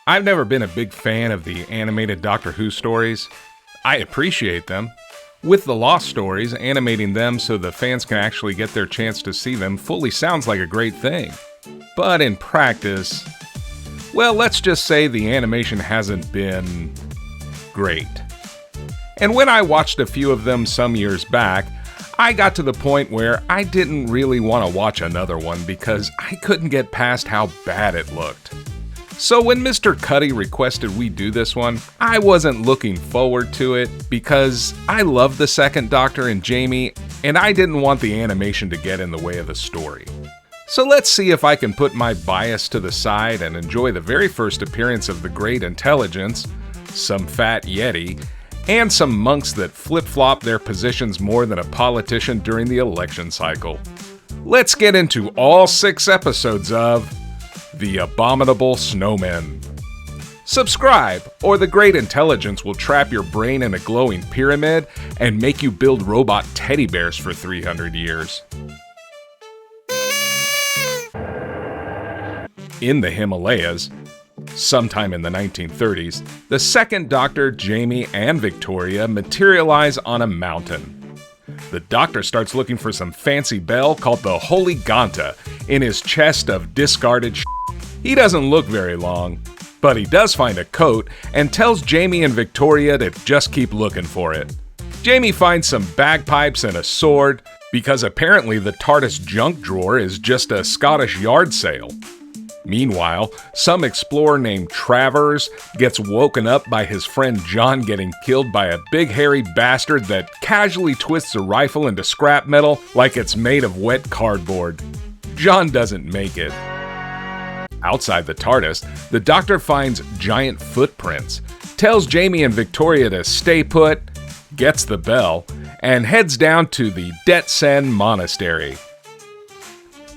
I've never been a big fan of the animated Doctor Who stories. I appreciate them. With the Lost stories, animating them so the fans can actually get their chance to see them fully sounds like a great thing. But in practice, well, let's just say the animation hasn't been great. And when I watched a few of them some years back, I got to the point where I didn't really want to watch another one because I couldn't get past how bad it looked. So when Mr. Cuddy requested we do this one, I wasn't looking forward to it because I love the second Doctor and Jamie, and I didn't want the animation to get in the way of the story. So let's see if I can put my bias to the side and enjoy the very first appearance of the Great Intelligence, some fat Yeti, and some monks that flip-flop their positions more than a politician during the election cycle. Let's get into all 6 episodes of The Abominable Snowmen. Subscribe, or the Great Intelligence will trap your brain in a glowing pyramid and make you build robot teddy bears for 300 years. In the Himalayas, sometime in the 1930s, the second Doctor, Jamie, and Victoria materialize on a mountain. The Doctor starts looking for some fancy bell called the Holy Ghanta in his chest of discarded shit. He doesn't look very long, but he does find a coat and tells Jamie and Victoria to just keep looking for it. Jamie finds some bagpipes and a sword, because apparently the TARDIS junk drawer is just a Scottish yard sale. Meanwhile, some explorer named Travers gets woken up by his friend John getting killed by a big hairy bastard that casually twists a rifle into scrap metal like it's made of wet cardboard. John doesn't make it. Outside the TARDIS, the Doctor finds giant footprints, tells Jamie and Victoria to stay put, gets the bell, and heads down to the Det Monastery.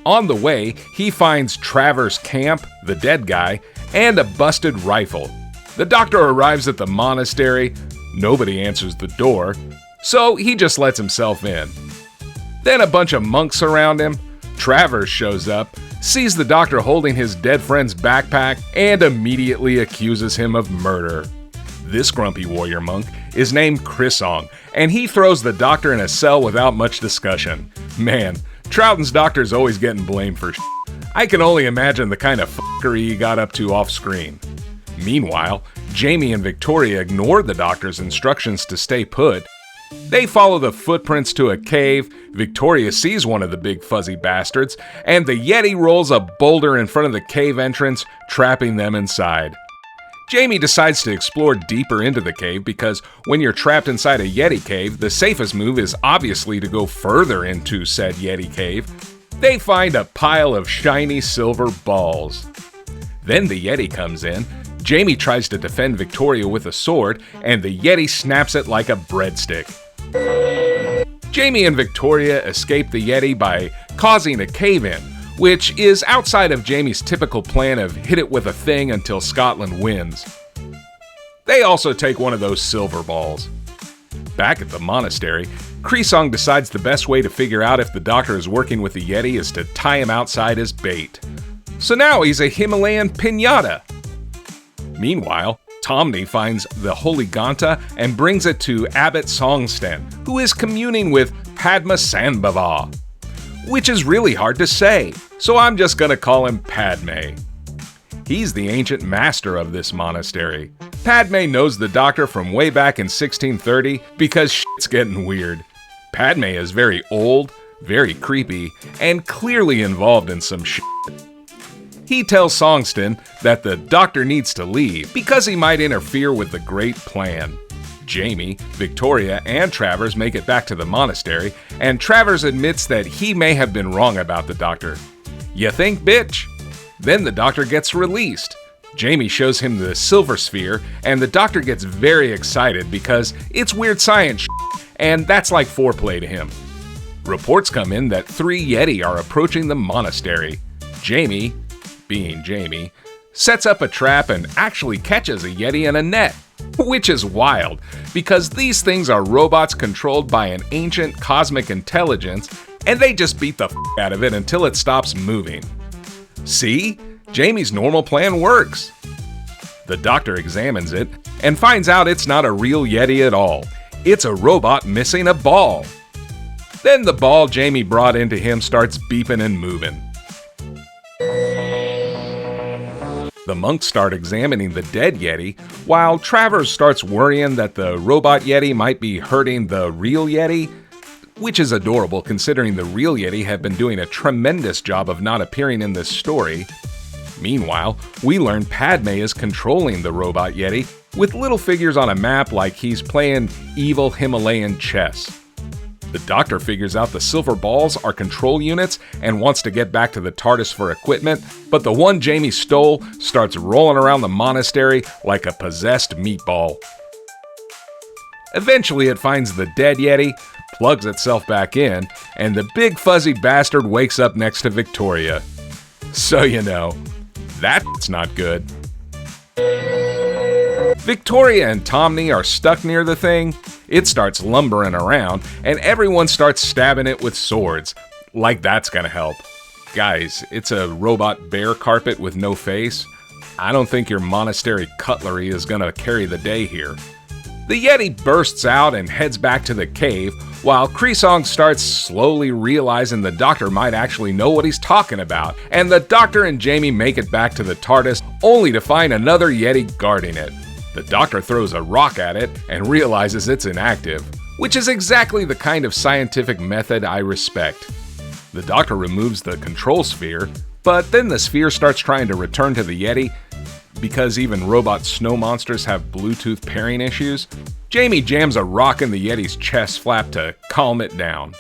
On the way, he finds Travers' camp, the dead guy, and a busted rifle. The Doctor arrives at the monastery, nobody answers the door, so he just lets himself in. Then a bunch of monks surround him. Travers shows up, sees the Doctor holding his dead friend's backpack, and immediately accuses him of murder. This grumpy warrior monk is named Chrisong, and he throws the Doctor in a cell without much discussion. Man, Troughton's Doctor's always getting blamed for shit. I can only imagine the kind of fuckery he got up to off screen. Meanwhile, Jamie and Victoria ignore the Doctor's instructions to stay put. They follow the footprints to a cave. Victoria sees one of the big fuzzy bastards, and the Yeti rolls a boulder in front of the cave entrance, trapping them inside. Jamie decides to explore deeper into the cave because when you're trapped inside a Yeti cave, the safest move is obviously to go further into said Yeti cave. They find a pile of shiny silver balls. Then the Yeti comes in. Jamie tries to defend Victoria with a sword, and the Yeti snaps it like a breadstick. Jamie and Victoria escape the Yeti by causing a cave-in, which is outside of Jamie's typical plan of hit it with a thing until Scotland wins. They also take one of those silver balls. Back at the monastery, Chrisong decides the best way to figure out if the Doctor is working with the Yeti is to tie him outside as bait. So now he's a Himalayan piñata. Meanwhile, Tomney finds the Holy Ghanta and brings it to Abbot Songsten, who is communing with Padmasambhava, which is really hard to say, so I'm just gonna call him Padme. He's the ancient master of this monastery. Padme knows the Doctor from way back in 1630 because shit's getting weird. Padme is very old, very creepy, and clearly involved in some shit. He tells Songsten that the Doctor needs to leave because he might interfere with the great plan. Jamie, Victoria, and Travers make it back to the monastery, and Travers admits that he may have been wrong about the Doctor. You think, bitch? Then the Doctor gets released. Jamie shows him the Silver Sphere, and the Doctor gets very excited because it's weird science shit, and that's like foreplay to him. Reports come in that 3 Yeti are approaching the monastery. Jamie, being Jamie, sets up a trap and actually catches a Yeti in a net. Which is wild, because these things are robots controlled by an ancient cosmic intelligence, and they just beat the f*** out of it until it stops moving. See? Jamie's normal plan works. The doctor examines it and finds out it's not a real Yeti at all. It's a robot missing a ball. Then the ball Jamie brought into him starts beeping and moving. The monks start examining the dead Yeti, while Travers starts worrying that the robot Yeti might be hurting the real Yeti, which is adorable considering the real Yeti have been doing a tremendous job of not appearing in this story. Meanwhile, we learn Padme is controlling the robot Yeti with little figures on a map like he's playing evil Himalayan chess. The doctor figures out the silver balls are control units and wants to get back to the TARDIS for equipment, but the one Jamie stole starts rolling around the monastery like a possessed meatball. Eventually it finds the dead Yeti, plugs itself back in, and the big fuzzy bastard wakes up next to Victoria. So you know, that's not good. Victoria and Tommy are stuck near the thing. It starts lumbering around, and everyone starts stabbing it with swords. Like that's gonna help. Guys, it's a robot bear carpet with no face. I don't think your monastery cutlery is gonna carry the day here. The Yeti bursts out and heads back to the cave, while Kreesong starts slowly realizing the doctor might actually know what he's talking about, and the doctor and Jamie make it back to the TARDIS, only to find another Yeti guarding it. The doctor throws a rock at it and realizes it's inactive, which is exactly the kind of scientific method I respect. The doctor removes the control sphere, but then the sphere starts trying to return to the Yeti. Because even robot snow monsters have Bluetooth pairing issues, Jamie jams a rock in the Yeti's chest flap to calm it down.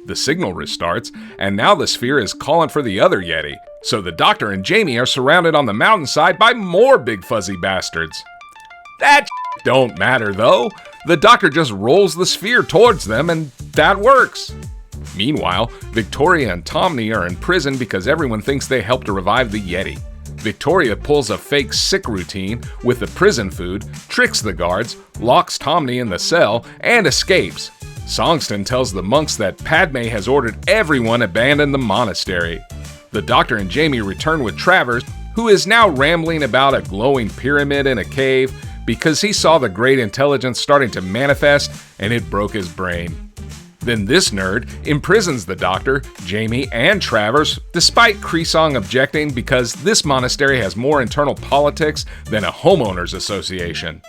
The signal restarts, and now the sphere is calling for the other Yeti, so the doctor and Jamie are surrounded on the mountainside by more big fuzzy bastards. That don't matter though. The doctor just rolls the sphere towards them and that works. Meanwhile, Victoria and Tommy are in prison because everyone thinks they helped to revive the Yeti. Victoria pulls a fake sick routine with the prison food, tricks the guards, locks Tommy in the cell, and escapes. Songston tells the monks that Padme has ordered everyone abandon the monastery. The doctor and Jamie return with Travers, who is now rambling about a glowing pyramid in a cave because he saw the great intelligence starting to manifest and it broke his brain. Then this nerd imprisons the doctor, Jamie, and Travers, despite Kreesong objecting because this monastery has more internal politics than a homeowners association.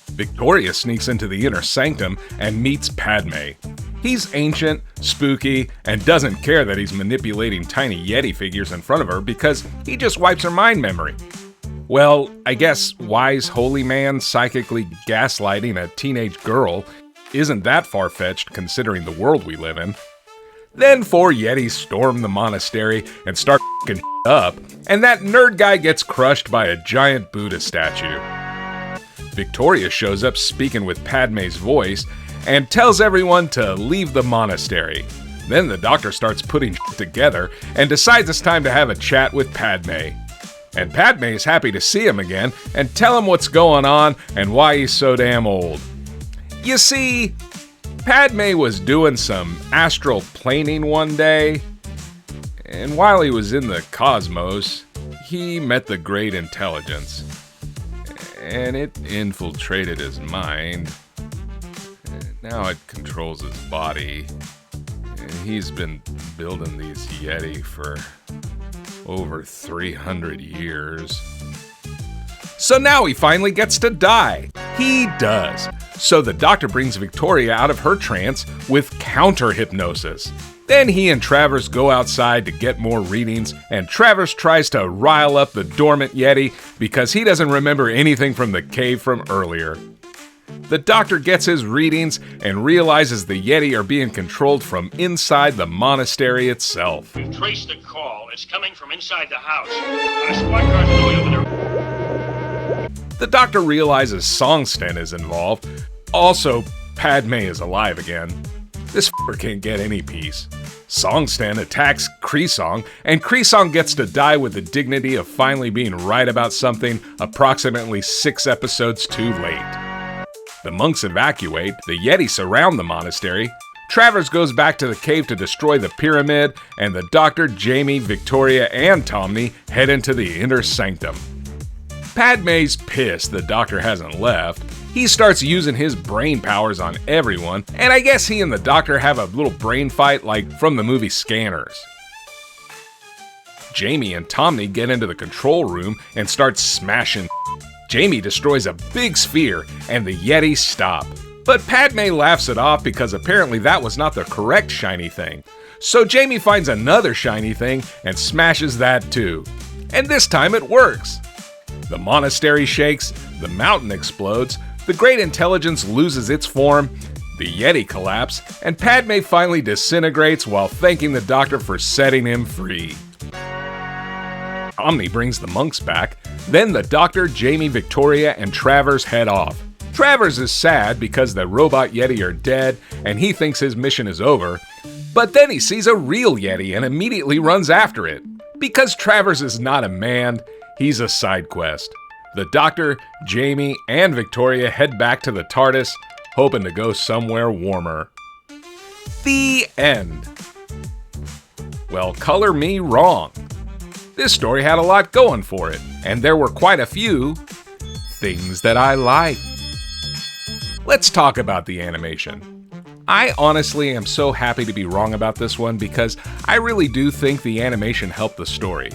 Victoria sneaks into the inner sanctum and meets Padme. He's ancient, spooky, and doesn't care that he's manipulating tiny Yeti figures in front of her because he just wipes her mind memory. Well, I guess wise holy man psychically gaslighting a teenage girl isn't that far-fetched considering the world we live in. Then 4 Yetis storm the monastery and start f***ing up, and that nerd guy gets crushed by a giant Buddha statue. Victoria shows up speaking with Padme's voice and tells everyone to leave the monastery. Then the doctor starts putting together and decides it's time to have a chat with Padme. And Padme is happy to see him again and tell him what's going on and why he's so damn old. You see, Padme was doing some astral planing one day, and while he was in the cosmos, he met the great intelligence. And it infiltrated his mind. Now it controls his body. And he's been building these Yeti for over 300 years. So now he finally gets to die. He does. So the doctor brings Victoria out of her trance with counter-hypnosis. Then he and Travers go outside to get more readings, and Travers tries to rile up the dormant Yeti because he doesn't remember anything from the cave from earlier. The doctor gets his readings and realizes the Yeti are being controlled from inside the monastery itself. We've traced the call. It's coming from inside the house. Our squad cars are going over there. The doctor realizes Songston is involved. Also, Padme is alive again. This f***er can't get any peace. Songstan attacks Kreesong, and Kreesong gets to die with the dignity of finally being right about something approximately 6 episodes too late. The monks evacuate, the Yeti surround the monastery, Travers goes back to the cave to destroy the pyramid, and the Doctor, Jamie, Victoria, and Tommy head into the inner sanctum. Padme's pissed the Doctor hasn't left. He starts using his brain powers on everyone, and I guess he and the Doctor have a little brain fight like from the movie Scanners. Jamie and Tommy get into the control room and start smashing. Jamie destroys a big sphere, and the Yeti stop. But Padme laughs it off because apparently that was not the correct shiny thing. So Jamie finds another shiny thing and smashes that too. And this time it works. The monastery shakes, the mountain explodes, the Great Intelligence loses its form, the Yeti collapse, and Padme finally disintegrates while thanking the Doctor for setting him free. Omni brings the monks back, then the Doctor, Jamie, Victoria, and Travers head off. Travers is sad because the robot Yeti are dead and he thinks his mission is over, but then he sees a real Yeti and immediately runs after it. Because Travers is not a man, he's a side quest. The Doctor, Jamie, and Victoria head back to the TARDIS, hoping to go somewhere warmer. The end. Well, color me wrong. This story had a lot going for it, and there were quite a few things that I liked. Let's talk about the animation. I honestly am so happy to be wrong about this one because I really do think the animation helped the story.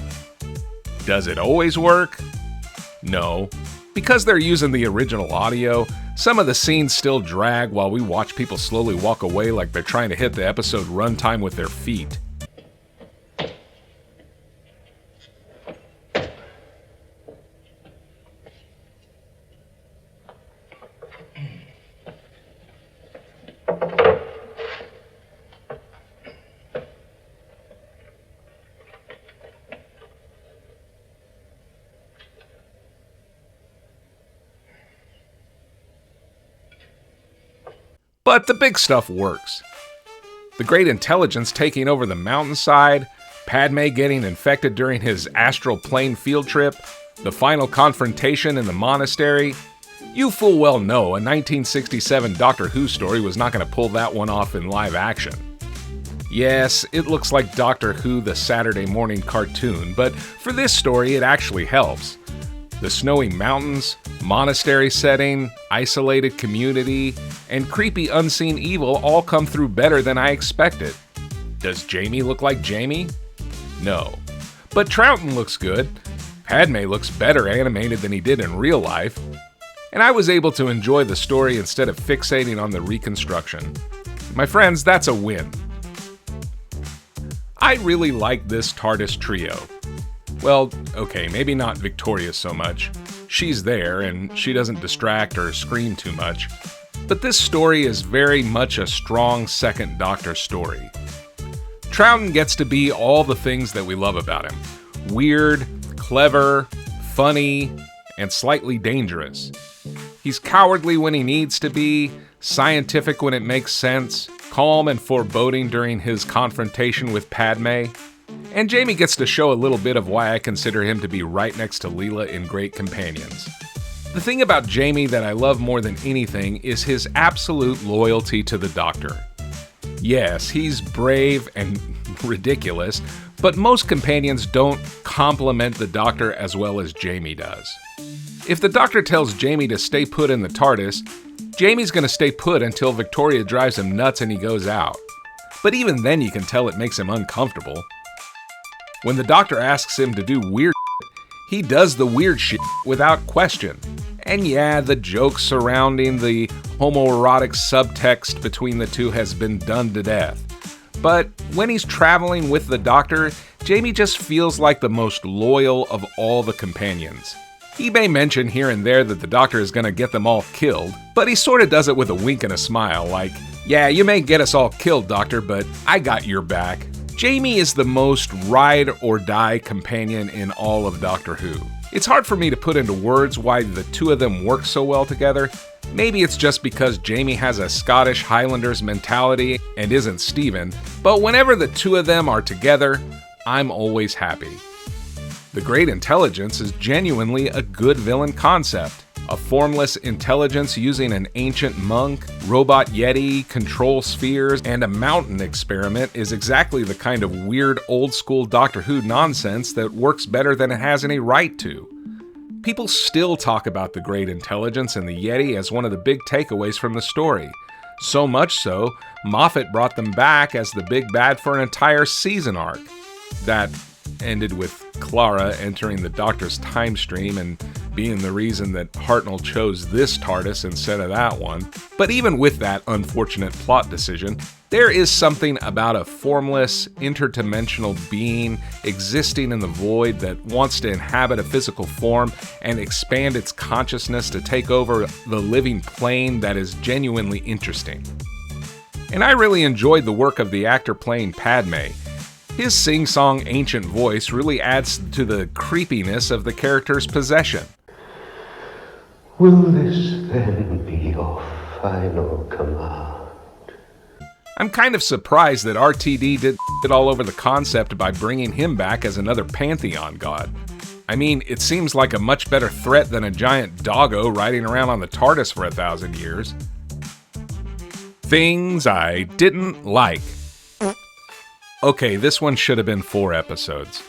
Does it always work? No. Because they're using the original audio, some of the scenes still drag while we watch people slowly walk away like they're trying to hit the episode runtime with their feet. But the big stuff works. The Great Intelligence taking over the mountainside, Padme getting infected during his astral plane field trip, the final confrontation in the monastery. You full well know a 1967 Doctor Who story was not going to pull that one off in live action. Yes, it looks like Doctor Who the Saturday morning cartoon, but for this story it actually helps. The snowy mountains, monastery setting, isolated community, and creepy unseen evil all come through better than I expected. Does Jamie look like Jamie? No. But Troughton looks good. Padme looks better animated than he did in real life. And I was able to enjoy the story instead of fixating on the reconstruction. My friends, that's a win. I really like this TARDIS trio. Well, okay, maybe not Victoria so much. She's there, and she doesn't distract or scream too much. But this story is very much a strong second Doctor story. Troughton gets to be all the things that we love about him. Weird, clever, funny, and slightly dangerous. He's cowardly when he needs to be, scientific when it makes sense, calm and foreboding during his confrontation with Padme. And Jamie gets to show a little bit of why I consider him to be right next to Leela in Great Companions. The thing about Jamie that I love more than anything is his absolute loyalty to the Doctor. Yes, he's brave and ridiculous, but most companions don't compliment the Doctor as well as Jamie does. If the Doctor tells Jamie to stay put in the TARDIS, Jamie's going to stay put until Victoria drives him nuts and he goes out. But even then you can tell it makes him uncomfortable. When the Doctor asks him to do weird shit, he does the weird shit without question. And yeah, the joke surrounding the homoerotic subtext between the two has been done to death. But when he's traveling with the Doctor, Jamie just feels like the most loyal of all the companions. He may mention here and there that the Doctor is going to get them all killed, but he sort of does it with a wink and a smile, like, yeah, you may get us all killed, Doctor, but I got your back. Jamie is the most ride-or-die companion in all of Doctor Who. It's hard for me to put into words why the two of them work so well together. Maybe it's just because Jamie has a Scottish Highlanders mentality and isn't Stephen, but whenever the two of them are together, I'm always happy. The Great Intelligence is genuinely a good villain concept. A formless intelligence using an ancient monk, robot Yeti, control spheres, and a mountain experiment is exactly the kind of weird old-school Doctor Who nonsense that works better than it has any right to. People still talk about the Great Intelligence and the Yeti as one of the big takeaways from the story. So much so, Moffat brought them back as the big bad for an entire season arc. That ended with Clara entering the Doctor's time stream and being the reason that Hartnell chose this TARDIS instead of that one. But even with that unfortunate plot decision, there is something about a formless, interdimensional being existing in the void that wants to inhabit a physical form and expand its consciousness to take over the living plane that is genuinely interesting. And I really enjoyed the work of the actor playing Padme. His sing-song ancient voice really adds to the creepiness of the character's possession. Will this then be your final command? I'm kind of surprised that RTD did it all over the concept by bringing him back as another Pantheon god. I mean, it seems like a much better threat than a giant doggo riding around on the TARDIS for 1,000 years. Things I didn't like. Okay, this one should have been 4 episodes.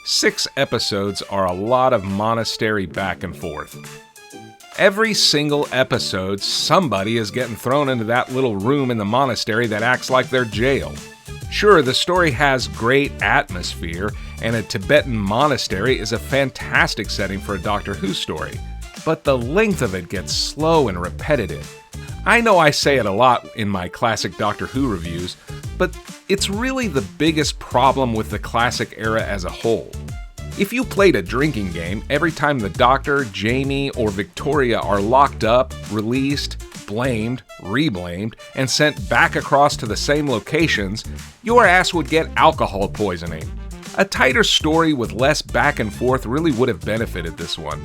6 episodes are a lot of monastery back and forth. Every single episode, somebody is getting thrown into that little room in the monastery that acts like their jail. Sure, the story has great atmosphere, and a Tibetan monastery is a fantastic setting for a Doctor Who story, but the length of it gets slow and repetitive. I know I say it a lot in my classic Doctor Who reviews, but it's really the biggest problem with the classic era as a whole. If you played a drinking game, every time the Doctor, Jamie, or Victoria are locked up, released, blamed, reblamed, and sent back across to the same locations, your ass would get alcohol poisoning. A tighter story with less back and forth really would have benefited this one.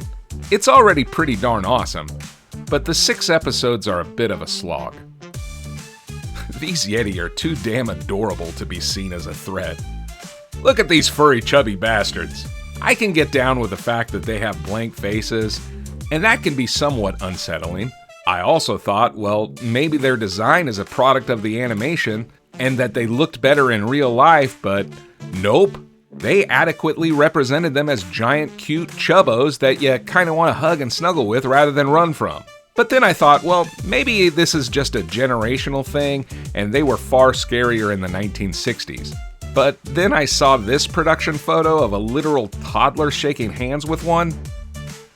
It's already pretty darn awesome, but the 6 episodes are a bit of a slog. These Yeti are too damn adorable to be seen as a threat. Look at these furry, chubby bastards. I can get down with the fact that they have blank faces, and that can be somewhat unsettling. I also thought, well, maybe their design is a product of the animation, and that they looked better in real life, but nope. They adequately represented them as giant, cute chubbos that you kind of want to hug and snuggle with rather than run from. But then I thought, well, maybe this is just a generational thing, and they were far scarier in the 1960s. But then I saw this production photo of a literal toddler shaking hands with one.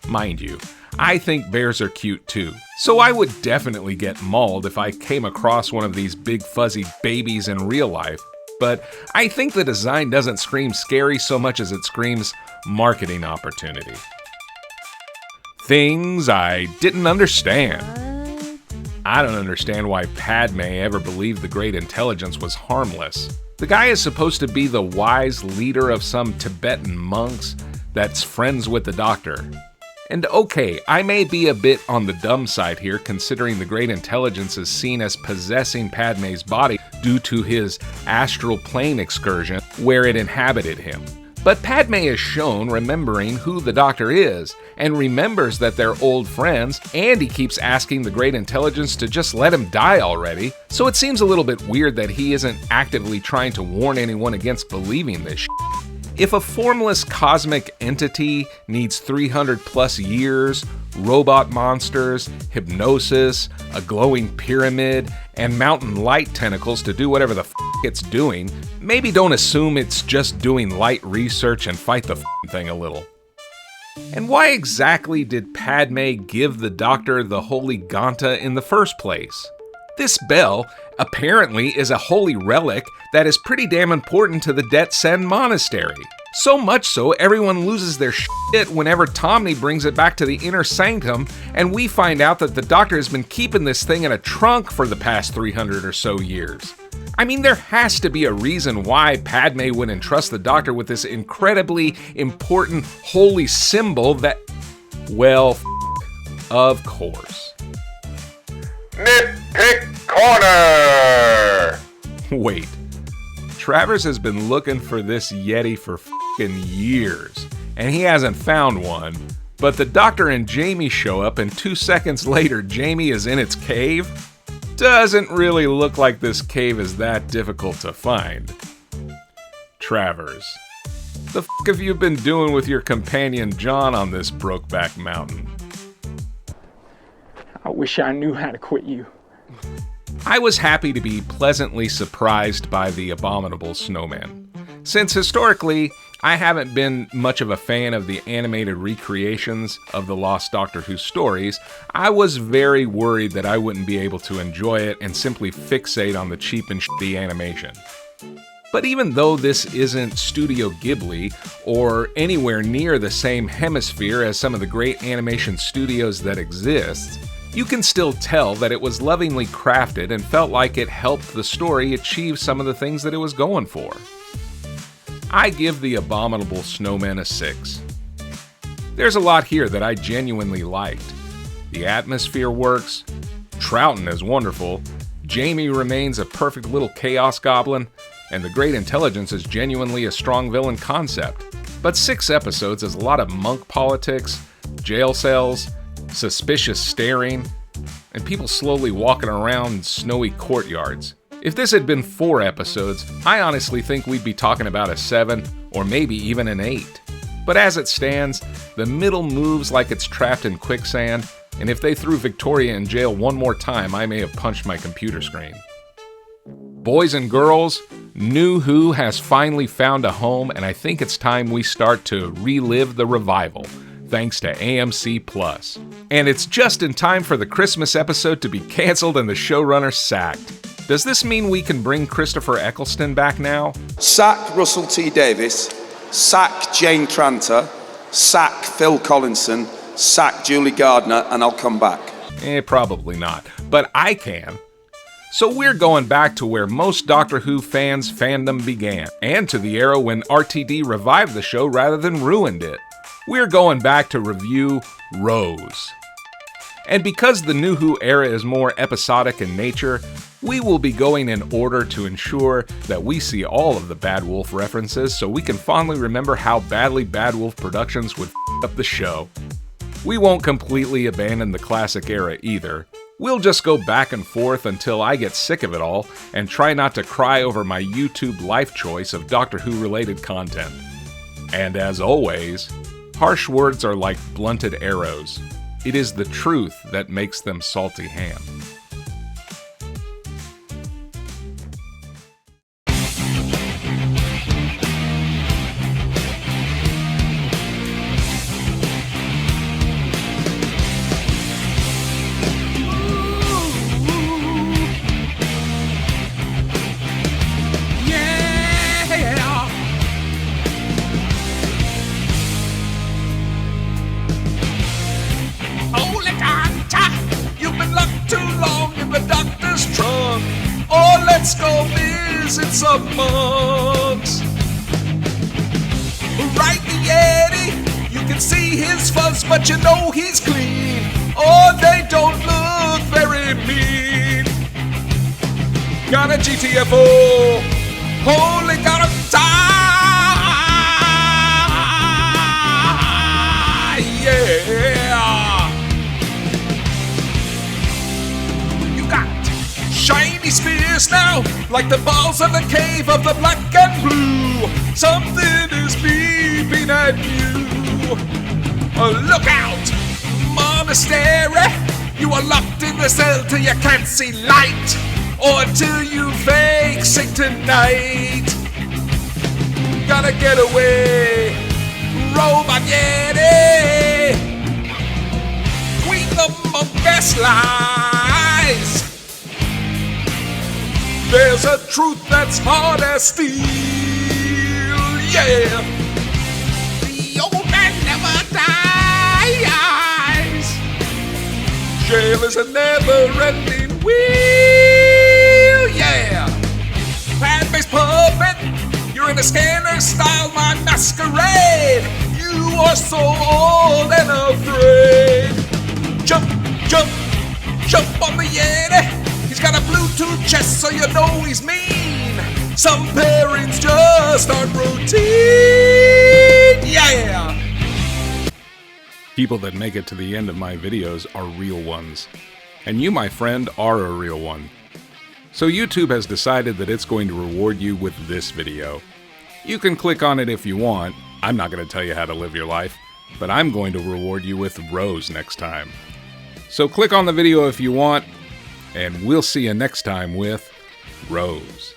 Mind you, I think bears are cute too, so I would definitely get mauled if I came across one of these big fuzzy babies in real life. But I think the design doesn't scream scary so much as it screams marketing opportunity. Things I didn't understand. I don't understand why Padme ever believed the Great Intelligence was harmless. The guy is supposed to be the wise leader of some Tibetan monks that's friends with the Doctor. And okay, I may be a bit on the dumb side here considering the Great Intelligence is seen as possessing Padme's body due to his astral plane excursion where it inhabited him. But Padme is shown remembering who the Doctor is, and remembers that they're old friends, and he keeps asking the Great Intelligence to just let him die already, so it seems a little bit weird that he isn't actively trying to warn anyone against believing this shit. If a formless cosmic entity needs 300 plus years, robot monsters, hypnosis, a glowing pyramid, and mountain light tentacles to do whatever the f*** it's doing, maybe don't assume it's just doing light research and fight the thing a little. And why exactly did Padme give the Doctor the holy Ghanta in the first place? This bell apparently is a holy relic that is pretty damn important to the Det Sen monastery. So much so, everyone loses their shit whenever Tommy brings it back to the inner sanctum, and we find out that the Doctor has been keeping this thing in a trunk for the past 300 or so years. I mean, there has to be a reason why Padme would entrust the Doctor with this incredibly important holy symbol that, well, of course. Nitpick Corner! Wait, Travers has been looking for this Yeti for f***ing years, and he hasn't found one, But the Doctor and Jamie show up, and 2 seconds later, Jamie is in its cave? Doesn't really look like this cave is that difficult to find. Travers, the f*** have you been doing with your companion John on this Brokeback Mountain? I wish I knew how to quit you. I was happy to be pleasantly surprised by the Abominable Snowmen. Since historically, I haven't been much of a fan of the animated recreations of the Lost Doctor Who stories, I was very worried that I wouldn't be able to enjoy it and simply fixate on the cheap and shitty animation. But even though this isn't Studio Ghibli, or anywhere near the same hemisphere as some of the great animation studios that exist, you can still tell that it was lovingly crafted and felt like it helped the story achieve some of the things that it was going for. I give the Abominable Snowmen a 6. There's a lot here that I genuinely liked. The atmosphere works, Troughton is wonderful, Jamie remains a perfect little chaos goblin, and the Great Intelligence is genuinely a strong villain concept. But 6 episodes is a lot of monk politics, jail cells, suspicious staring, and people slowly walking around snowy courtyards. If this had been 4 episodes, I honestly think we'd be talking about a 7, or maybe even an 8. But as it stands, the middle moves like it's trapped in quicksand, and if they threw Victoria in jail one more time, I may have punched my computer screen. Boys and girls, New Who has finally found a home, and I think it's time we start to relive the revival, thanks to AMC+. And it's just in time for the Christmas episode to be canceled and the showrunner sacked. Does this mean we can bring Christopher Eccleston back now? Sack Russell T. Davies, sack Jane Tranter, sack Phil Collinson, sack Julie Gardner, and I'll come back. Probably not, but I can. So we're going back to where most Doctor Who fans' fandom began, and to the era when RTD revived the show rather than ruined it. We're going back to review Rose. And because the New Who era is more episodic in nature, we will be going in order to ensure that we see all of the Bad Wolf references so we can fondly remember how badly Bad Wolf Productions would f*** up the show. We won't completely abandon the classic era either. We'll just go back and forth until I get sick of it all and try not to cry over my YouTube life choice of Doctor Who related content. And as always, harsh words are like blunted arrows. It is the truth that makes them salty ham. Let's go visit some monks. Right, the Yeti, you can see his fuzz, but you know he's clean. Oh, they don't look very mean. Got a GTFO, holy got a tie, yeah. You got shiny spheres now, like the balls of the cave of the black and blue. Something is beeping at you. Look out, monastery. You are locked in the cell till you can't see light, or till you fake sick tonight. Gotta get away, Robot Yeti. Queen the monk lies. There's a truth that's hard as steel, yeah. The old man never dies. Jail is a never-ending wheel, yeah. Plant-based puppet, you're in a scanner style, my masquerade. You are so old and afraid. Jump, jump, jump on the Yeti. He's got a Bluetooth chest, so you know he's mean. Some pairings just aren't routine, yeah. people that make it to the end of my videos are real ones. And you, my friend, are a real one. So YouTube has decided that it's going to reward you with this video. You can click on it if you want. I'm not going to tell you how to live your life, but I'm going to reward you with Rose next time. So click on the video if you want, and we'll see you next time with Rose.